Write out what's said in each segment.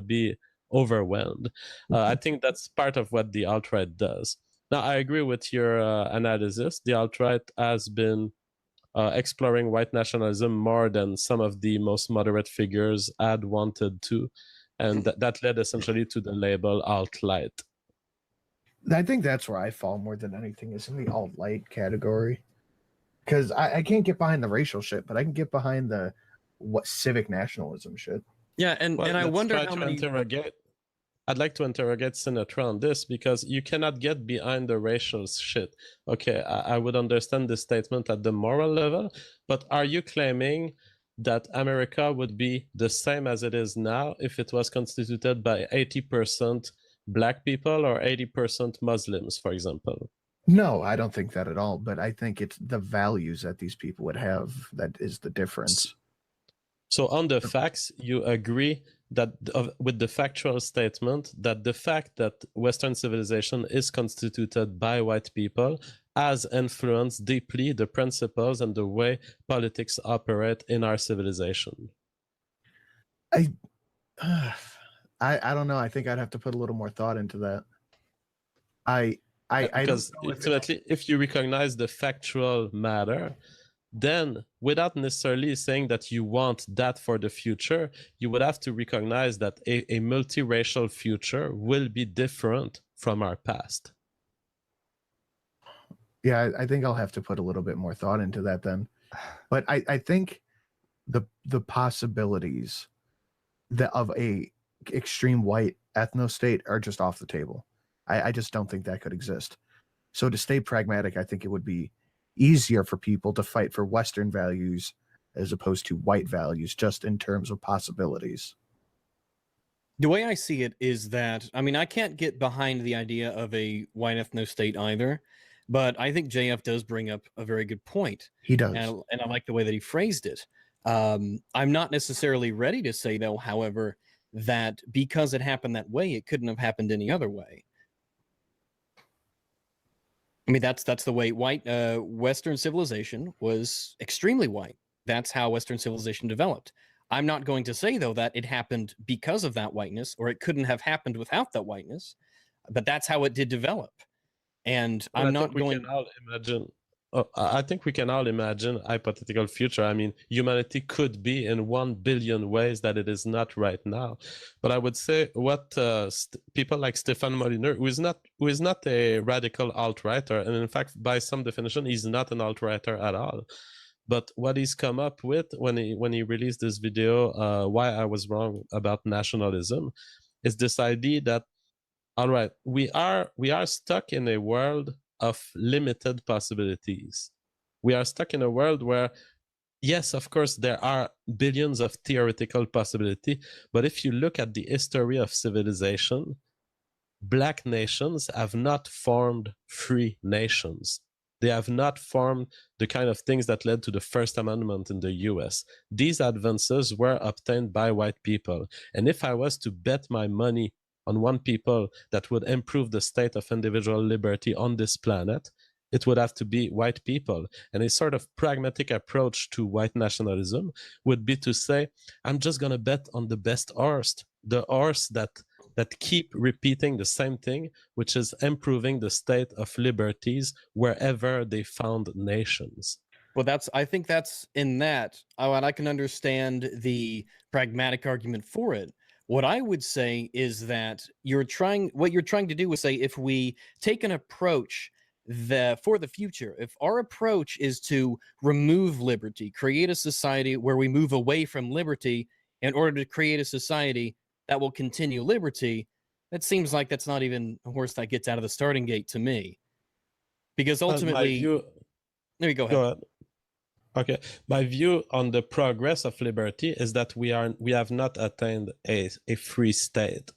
be overwhelmed. I think that's part of what the alt-right does. Now, I agree with your analysis. The alt-right has been exploring white nationalism more than some of the most moderate figures had wanted to. And that led essentially to the label alt-right. I think that's where I fall more than anything, is in the alt-right category. Because I can't get behind the racial shit, but I can get behind the civic nationalism shit. Yeah, and I wonder how many... I'd like to interrogate Sinatra on this, because you cannot get behind the racial shit. Okay, I would understand this statement at the moral level, but are you claiming that America would be the same as it is now if it was constituted by 80% Black people or 80% Muslims, for example? No, I don't think that at all, but I think it's the values that these people would have that is the difference. So on the facts, you agree that with the factual statement that the fact that Western civilization is constituted by white people has influenced deeply the principles and the way politics operate in our civilization. I don't know. I think I'd have to put a little more thought into that. Because ultimately, if you recognize the factual matter, then without necessarily saying that you want that for the future, you would have to recognize that a multiracial future will be different from our past. Yeah, I think I'll have to put a little bit more thought into that then. But I think the possibilities of a extreme white ethno-state are just off the table. I just don't think that could exist. So to stay pragmatic, I think it would be easier for people to fight for Western values as opposed to white values, just in terms of possibilities. The way I see it is that, I mean, I can't get behind the idea of a white ethno-state either, but I think JF does bring up a very good point. He does. And I like the way that he phrased it. I'm not necessarily ready to say, though, however, that because it happened that way, it couldn't have happened any other way. I mean, that's the way Western civilization was extremely white. That's how Western civilization developed. I'm not going to say, though, that it happened because of that whiteness, or it couldn't have happened without that whiteness, but that's how it did develop. And I'm not going... I think we can all imagine a hypothetical future. I mean, humanity could be in 1 billion ways that it is not right now. But I would say what people like Stéphane Molyneux, who is not a radical alt-righter, and in fact, by some definition, he's not an alt-righter at all. But what he's come up with when he released this video, Why I Was Wrong About Nationalism, is this idea that, all right, we are stuck in a world of limited possibilities. We are stuck in a world where, yes, of course, there are billions of theoretical possibility, but if you look at the history of civilization, Black nations have not formed free nations. They have not formed the kind of things that led to the First Amendment in the US. These advances were obtained by white people. And if I was to bet my money on one people that would improve the state of individual liberty on this planet, it would have to be white people. And a sort of pragmatic approach to white nationalism would be to say, I'm just going to bet on the best horse, the horse that keep repeating the same thing, which is improving the state of liberties wherever they found nations. Well, I think that's in that. And I can understand the pragmatic argument for it. What I would say is that what you're trying to do is say, if we take an approach for the future, if our approach is to remove liberty, create a society where we move away from liberty in order to create a society that will continue liberty, that seems like that's not even a horse that gets out of the starting gate to me. Because ultimately... There you go ahead. Okay, my view on the progress of liberty is that we have not attained a free state.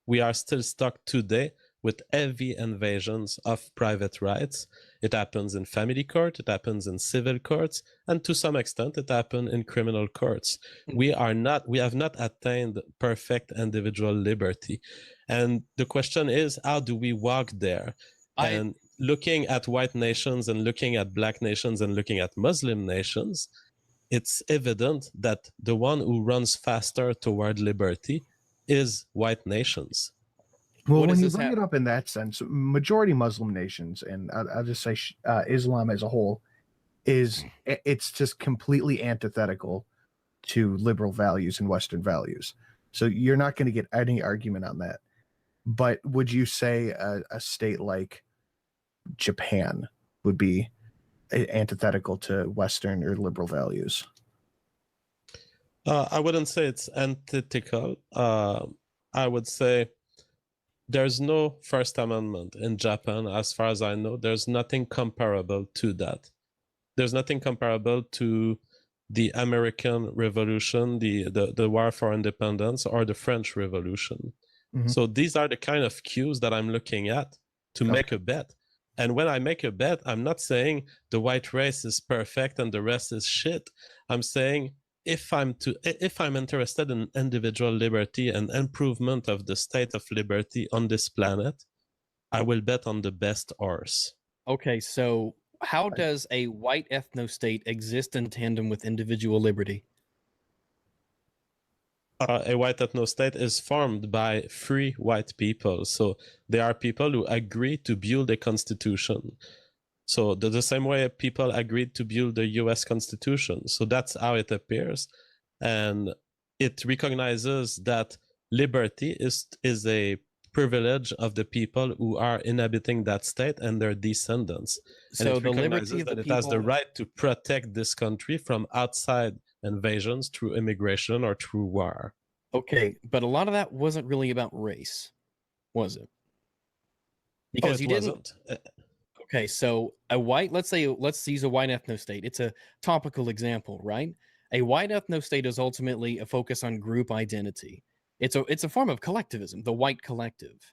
We are still stuck today with heavy invasions of private rights. It happens in family court, it happens in civil courts, and to some extent it happens in criminal courts. We have not attained perfect individual liberty. And the question is, how do we walk there? And looking at white nations and looking at Black nations and looking at Muslim nations, it's evident that the one who runs faster toward liberty is white nations. Well, What when does you this bring have? it up in that sense, majority Muslim nations, and I'll just say Islam as a whole, it's just completely antithetical to liberal values and Western values. So you're not going to get any argument on that. But would you say a state like Japan would be antithetical to Western or liberal values? I wouldn't say it's antithetical. I would say there's no First Amendment in Japan, as far as I know. There's nothing comparable to that. There's nothing comparable to the American Revolution, the War for Independence, or the French Revolution. Mhm. So these are the kind of cues that I'm looking at to make a bet. And when I make a bet, I'm not saying the white race is perfect and the rest is shit. I'm saying if I'm interested in individual liberty and improvement of the state of liberty on this planet, I will bet on the best horse. Okay, so how does a white ethno state exist in tandem with individual liberty? A white ethno state is formed by free white people. So they are people who agree to build a constitution. So the same way people agreed to build the US Constitution. So that's how it appears. And it recognizes that liberty is a privilege of the people who are inhabiting that state and their descendants. And So it the liberty recognizes of the that it has the people. right to protect this country from outside invasions through immigration or through war. Okay, but a lot of that wasn't really about race, was it? Because you didn't. Wasn't. Okay, so let's use a white ethno state. It's a topical example, right? A white ethno state is ultimately a focus on group identity. It's a form of collectivism, the white collective,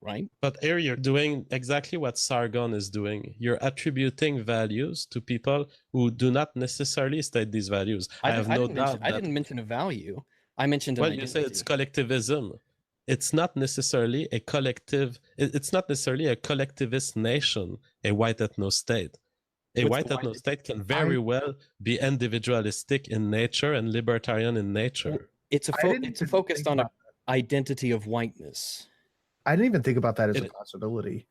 right? But here you're doing exactly what Sargon is doing. You're attributing values to people who do not necessarily state these values. I have no doubt I that. didn't mention a value. I mentioned an Well, you say identity. it's collectivism. It's not necessarily a collective. It's not necessarily a collectivist nation. A white ethno state. A What's white the white- ethno state can very well be individualistic in nature and libertarian in nature. It's didn't even focused think on an about identity of whiteness. I didn't even think about that as a It- possibility,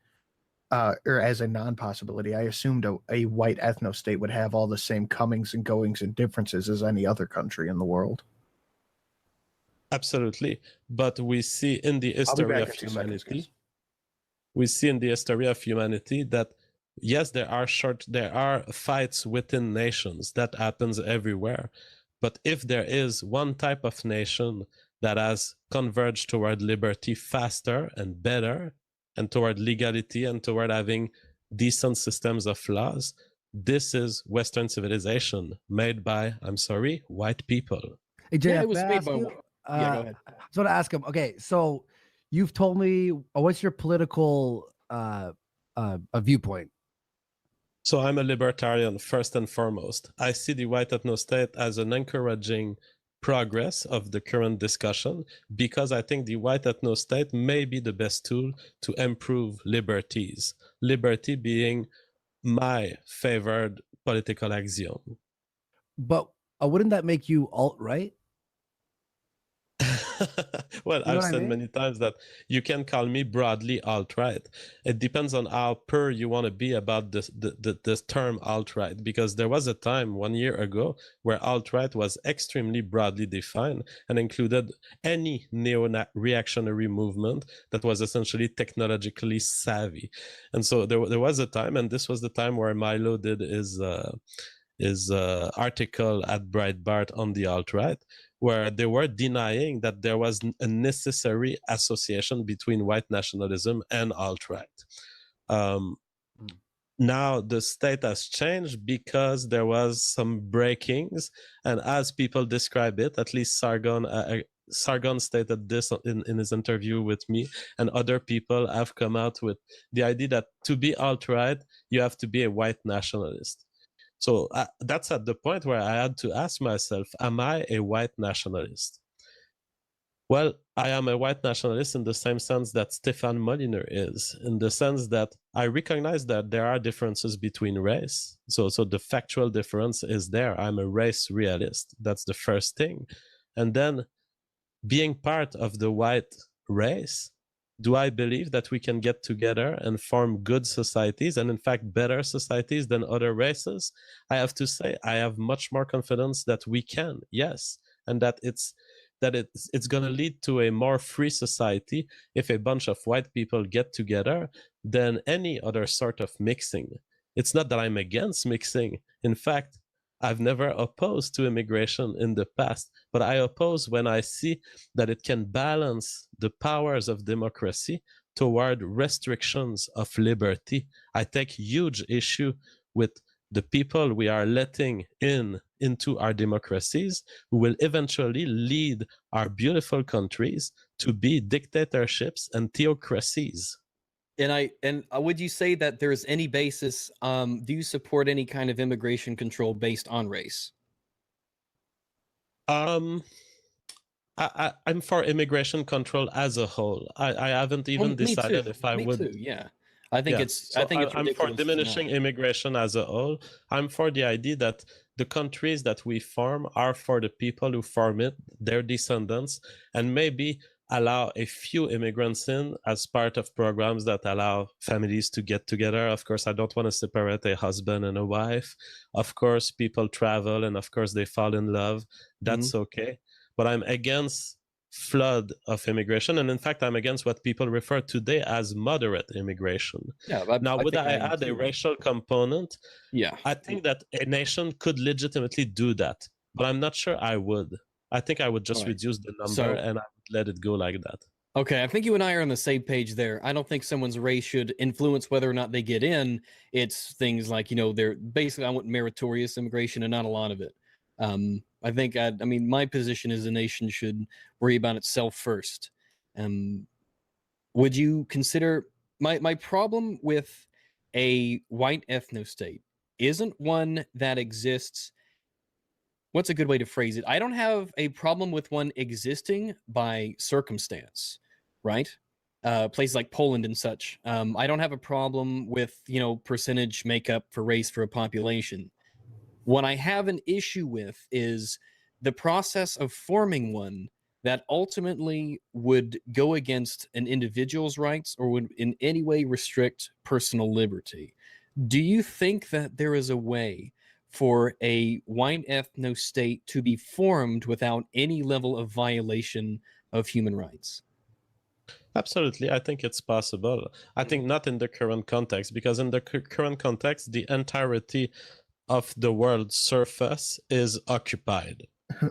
or as a non-possibility. I assumed a white ethno state would have all the same comings and goings and differences as any other country in the world. Absolutely. But we see in the I'll be history back of in 2 seconds, humanity, guys. we see in the history of humanity that yes, there are fights within nations. That happens everywhere. But if there is one type of nation that has converged toward liberty faster and better, and toward legality and toward having decent systems of laws, this is Western civilization made by, I'm sorry, white people. Hey, Yeah, JF, it was may I made ask by. you? Yeah, go ahead. I just want to ask him. Okay, so you've told me what's your political a viewpoint? So I'm a libertarian first and foremost. I see the white ethno state as an encouraging progress of the current discussion because I think the white ethno state may be the best tool to improve liberties. Liberty being my favored political axiom. But wouldn't that make you alt right? Well, You know I've what I said mean? many times that you can call me broadly alt-right. It depends on how pure you want to be about this term alt-right, because there was a time 1 year ago where alt-right was extremely broadly defined and included any neo-reactionary movement that was essentially technologically savvy. And so there was a time, and this was the time where Milo did his article at Breitbart on the alt-right, where they were denying that there was a necessary association between white nationalism and alt-right. Now the state has changed because there was some breakings, and as people describe it, at least Sargon stated this in his interview with me, and other people have come out with the idea that to be alt-right, you have to be a white nationalist. So that's at the point where I had to ask myself, am I a white nationalist? Well, I am a white nationalist in the same sense that Stefan Molyneux is, in the sense that I recognize that there are differences between race. So the factual difference is there. I'm a race realist. That's the first thing. And then being part of the white race, do I believe that we can get together and form good societies, and in fact better societies than other races? I have to say I have much more confidence that we can, yes, and that it's going to lead to a more free society if a bunch of white people get together than any other sort of mixing. It's not that I'm against mixing. In fact, I've never opposed to immigration in the past, but I oppose when I see that it can balance the powers of democracy toward restrictions of liberty. I take huge issue with the people we are letting into our democracies, who will eventually lead our beautiful countries to be dictatorships and theocracies. And would you say that there's any basis? Do you support any kind of immigration control based on race? I'm for immigration control as a whole. I haven't even decided if I Me would. too. Yeah, I think Yeah, it's. I so think it's I'm for ridiculous to diminishing not. immigration as a whole. I'm for the idea that the countries that we form are for the people who form it, their descendants, and maybe allow a few immigrants in as part of programs that allow families to get together. Of course, I don't want to separate a husband and a wife. Of course, people travel and of course they fall in love. That's okay. But I'm against flood of immigration, and in fact I'm against what people refer today as moderate immigration. Yeah, Now, would think I am add a too. racial component? Yeah, I think that a nation could legitimately do that, but I'm not sure I would. I think I would just Right. reduce the number So- and I would let it go like that. Okay, I think you and I are on the same page there. I don't think someone's race should influence whether or not they get in. It's things like, they're basically, I want meritorious immigration and not a lot of it. I think, I mean, my position is a nation should worry about itself first. Would you consider my problem with a white ethno state isn't one that exists? What's a good way to phrase it? I don't have a problem with one existing by circumstance, right? Places like Poland and such. I don't have a problem with, percentage makeup for race for a population. What I have an issue with is the process of forming one that ultimately would go against an individual's rights or would in any way restrict personal liberty. Do you think that there is a way for a white ethno state to be formed without any level of violation of human rights? Absolutely, I think it's possible. I think not in the current context, because in the current context, the entirety of the world's surface is occupied.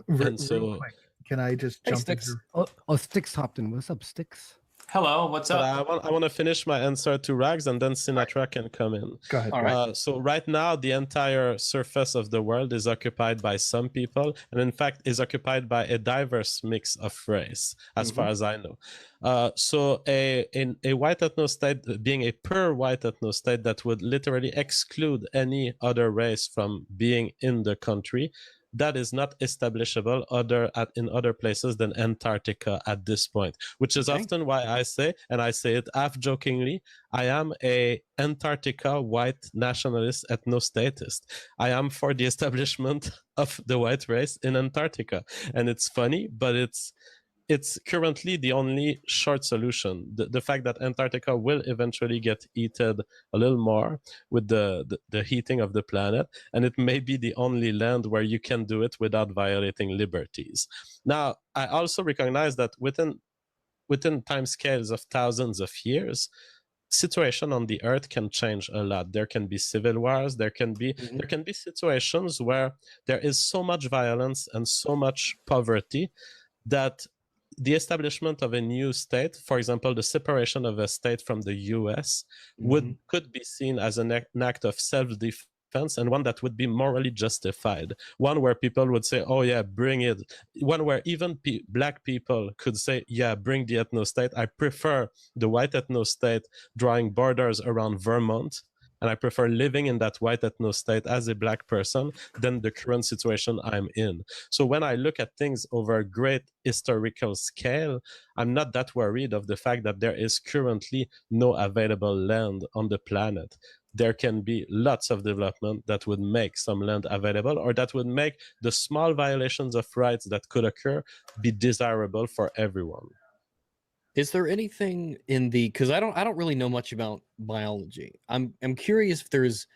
Real so quick, can I just jump Sticks. into? Oh, Sticks hopped in. What's up, Sticks? Hello, what's But up? I want to finish my answer to Rags, and then Sinatra can come in. Go ahead. All right. So right now, the entire surface of the world is occupied by some people, and in fact is occupied by a diverse mix of race, as far as I know. So a white ethno state, being a pure white ethno state that would literally exclude any other race from being in the country, that is not establishable in other places than Antarctica at this point, which is often why I say, and I say it half jokingly, I am a Antarctica white nationalist ethnostatist. I am for the establishment of the white race in Antarctica. And it's funny, but it's currently the only short solution. The fact that Antarctica will eventually get heated a little more with the heating of the planet, and it may be the only land where you can do it without violating liberties. Now, I also recognize that within time scales of thousands of years, situation on the earth can change a lot. There can be civil wars, there can be situations where there is so much violence and so much poverty that the establishment of a new state, for example, the separation of a state from the US, could be seen as an act of self-defense, and one that would be morally justified. One where people would say, oh yeah, bring it. One where even black people could say, yeah, bring the ethno state. I prefer the white ethno state drawing borders around Vermont, and I prefer living in that white ethno state as a black person than the current situation I'm in. So when I look at things over a great historical scale, I'm not that worried of the fact that there is currently no available land on the planet. there can be lots of development that would make some land available, or that would make the small violations of rights that could occur be desirable for everyone. Is there anything in the, because I don't really know much about biology. I'm curious if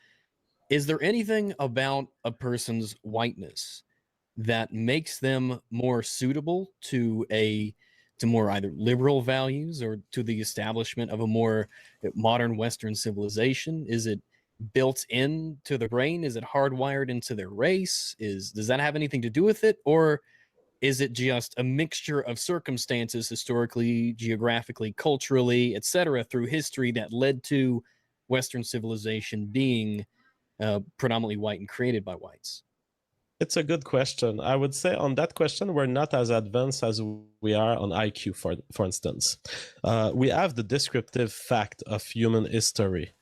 is there anything about a person's whiteness that makes them more suitable to more either liberal values or to the establishment of a more modern Western civilization? Is it built into the brain? Is it hardwired into their race? Does that have anything to do with it? Or is it just a mixture of circumstances, historically, geographically, culturally, etc., through history that led to Western civilization being predominantly white and created by whites? It's a good question. I would say on that question, we're not as advanced as we are on IQ, for instance. We have the descriptive fact of human history,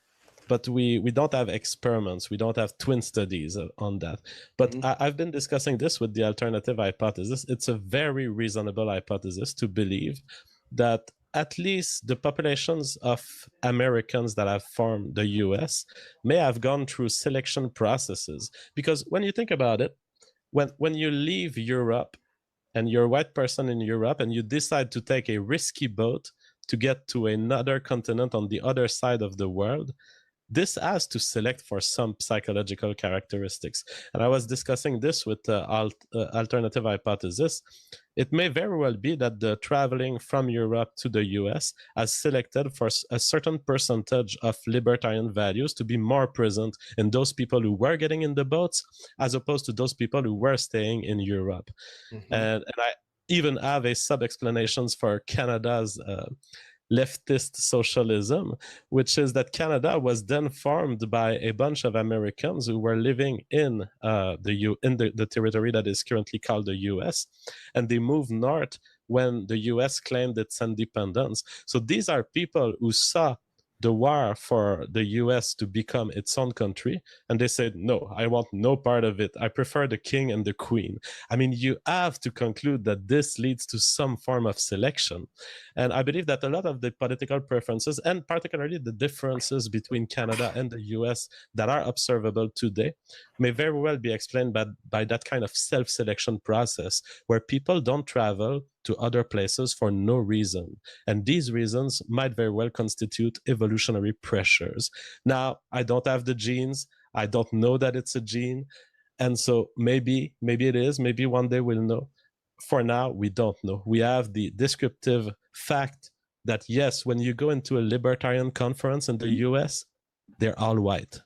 but we don't have experiments. We don't have twin studies on that. But I've been discussing this with the alternative hypothesis. It's a very reasonable hypothesis to believe that at least the populations of Americans that have formed the US may have gone through selection processes. Because when you think about it, when you leave Europe and you're a white person in Europe and you decide to take a risky boat to get to another continent on the other side of the world, this has to select for some psychological characteristics. And I was discussing this with the alternative hypothesis. It may very well be that the traveling from Europe to the US has selected for a certain percentage of libertarian values to be more present in those people who were getting in the boats, as opposed to those people who were staying in Europe. And I even have a sub-explanations for Canada's leftist socialism, which is that Canada was then formed by a bunch of Americans who were living in the territory that is currently called the US, and they moved north when the US claimed its independence. So these are people who saw the war for the US to become its own country, and they said, no, I want no part of it. I prefer the king and the queen. I mean, you have to conclude that this leads to some form of selection. And I believe that a lot of the political preferences, and particularly the differences between Canada and the US that are observable today, may very well be explained by that kind of self-selection process, where people don't travel to other places for no reason. And these reasons might very well constitute evolutionary pressures. Now, I don't have the genes. I don't know that it's a gene. And so maybe it is. Maybe one day we'll know. For now, we don't know. We have the descriptive fact that, yes, when you go into a libertarian conference in the US, they're all white.